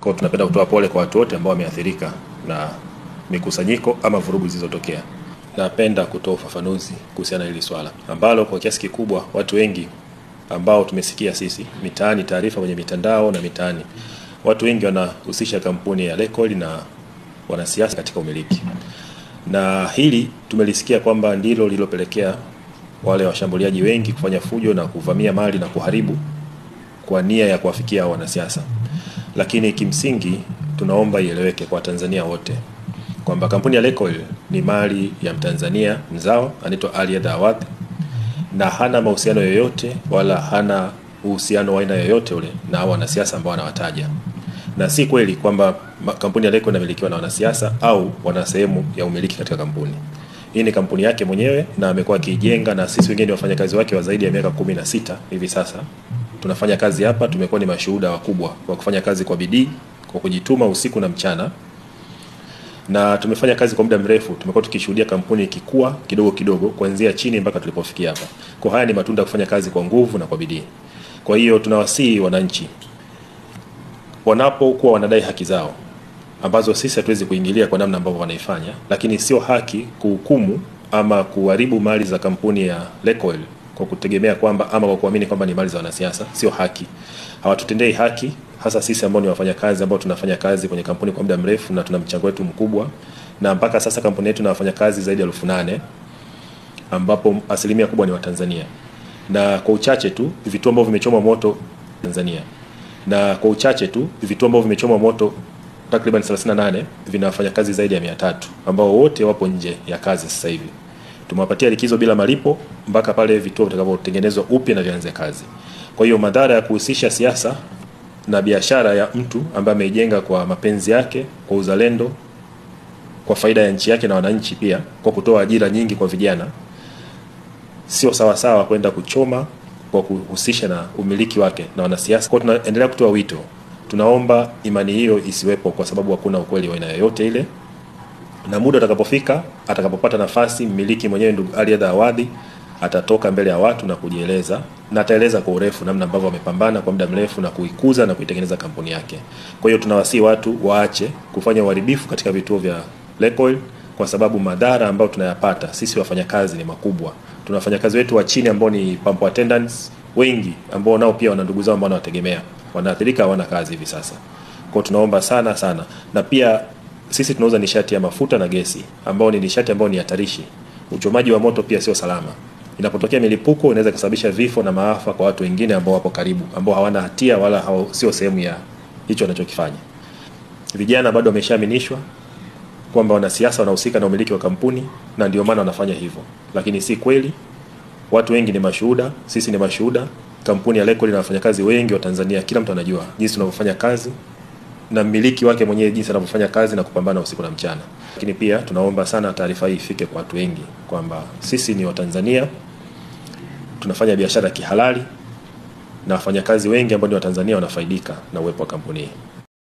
Kwa tunapenda kutoa pole kwa watu wote ambao wameathirika na mikusanyiko ama vurugu zilizotokea. Napenda kutoa ufafanuzi kuhusiana na hili swala ambalo kwa kiasi kikubwa watu wengi ambao tumesikia sisi mitaani, taarifa kwenye mitandao na mitaani, watu wengi wanahusisha kampuni ya Lake Oil na wanasiasa katika umiliki. Na hili tumelisikia kwamba ndilo lililopelekea wale washambuliaji wengi kufanya fujo na kuvamia mali na kuharibu kwa nia ya kuwafikia wanasiasa. Lakini kimsingi tunaomba ieleweke kwa Tanzania wote kwamba kampuni ya Lake Oil ni mali ya Mtanzania mzao anaitwa Ali Awadhi, na hana mahusiano yoyote wala hana uhusiano wa aina yoyote ule na wanasiasa ambao wanawataja. Na si kweli kwamba kampuni ya Lake Oil inamilikiwa na wanasiasa au wana sehemu ya umiliki katika kampuni. Hii ni kampuni yake mwenyewe na amekuwa akijenga, na sisi wengine wafanyakazi wake wa zaidi ya miaka 16 hivi sasa tunafanya kazi hapa. Tumekuwa ni mashuhuda wakubwa wa kufanya kazi kwa bidii, kwa kujituma usiku na mchana, na tumefanya kazi kwa muda mrefu. Tumekuwa tukishuhudia kampuni ikikua kidogo kidogo kuanzia chini mpaka tulipofikia hapa. Kwa haya ni matunda ya kufanya kazi kwa nguvu na kwa bidii. Kwa hiyo tunawasihi wananchi wanapokuwa wanadai haki zao ambazo sisi hatuwezi kuingilia kwa namna ambavyo wanaifanya, lakini sio haki kuhukumu ama kuharibu mali za kampuni ya Lake Oil kwa kutegemea kwamba ama kwa kuamini kwamba ni mali za wanasiasa. Sio haki. Hawatutendei haki, hasa sisi ambao ni wafanyakazi ambao tunafanya kazi kwenye kampuni kwa muda mrefu na tuna mchango wetu mkubwa. Na mpaka sasa kampuni yetu ina wafanyakazi zaidi ya 8,000 ambapo asilimia kubwa ni Watanzania. Na kwa uchache tu vituo ambavyo vimechomwa moto Tanzania. Na kwa uchache tu vituo ambavyo vimechomwa moto takriban 38 vina wafanyakazi zaidi ya 300 ambao wote wapo nje ya kazi sasa hivi. Tumewapatia likizo bila malipo mpaka pale vituo vitakavyotengenezwa upya na vianze kazi. Kwa hiyo madhara ya kuhusisha siasa na biashara ya mtu ambaye ameijenga kwa mapenzi yake, kwa uzalendo, kwa faida ya nchi yake na wananchi pia, kwa kutoa ajira nyingi kwa vijana, sio sawa sawa kwenda kuchoma kwa kuhusisha na umiliki wake na wanasiasa. Kwa tunaendelea kutoa wito, tunaomba imani hiyo isiwepo kwa sababu hakuna ukweli wa aina yoyote ile. Na muda utakapofika, atakapopata nafasi, mmiliki mwenyewe ndugu Ali Awadhi atatoka mbele ya watu na kujieleza, na ataeleza kwa urefu namna ambavyo amepambana kwa muda mrefu na kuikuza na kuitengeneza kampuni yake. Kwa hiyo tunawasihi watu waache kufanya uharibifu katika vituo vya Lake Oil kwa sababu madhara ambayo tunayapata sisi wafanyakazi ni makubwa. Tuna wafanyakazi wetu wa chini ambao ni pump attendants wengi ambao nao pia wana ndugu zao ambao wanawategemea. Wanaathirika, hawana kazi hivi sasa. Kwa tunaomba sana, na pia sisi tunauza nishati ya mafuta na gesi ambao ni nishati ambao ni hatarishi. Uchomaji wa moto pia sio salama. Inapotokea milipuko inaweza kusababisha vifo na maafa kwa watu wengine ambao wapo karibu, ambao hawana hatia wala sio sehemu ya hicho wanachokifanya. Vijana bado wameshaaminishwa kwamba wanasiasa wanahusika na umiliki wa kampuni na ndio maana wanafanya hivyo. Lakini si kweli. Watu wengi ni mashuhuda, sisi ni mashuhuda. Kampuni ya Lake Oil ina wafanyakazi wengi wa Tanzania, kila mtu anajua jinsi tunavyofanya kazi na mmiliki wake mwenyewe jinsi anavyofanya kazi na kupambana usiku na mchana. Lakini pia tunaomba sana taarifa hii ifike kwa watu wengi kwamba sisi ni Watanzania, tunafanya biashara kihalali na wafanyakazi wengi ambao ni Watanzania wanafaidika na uwepo wa kampuni hii.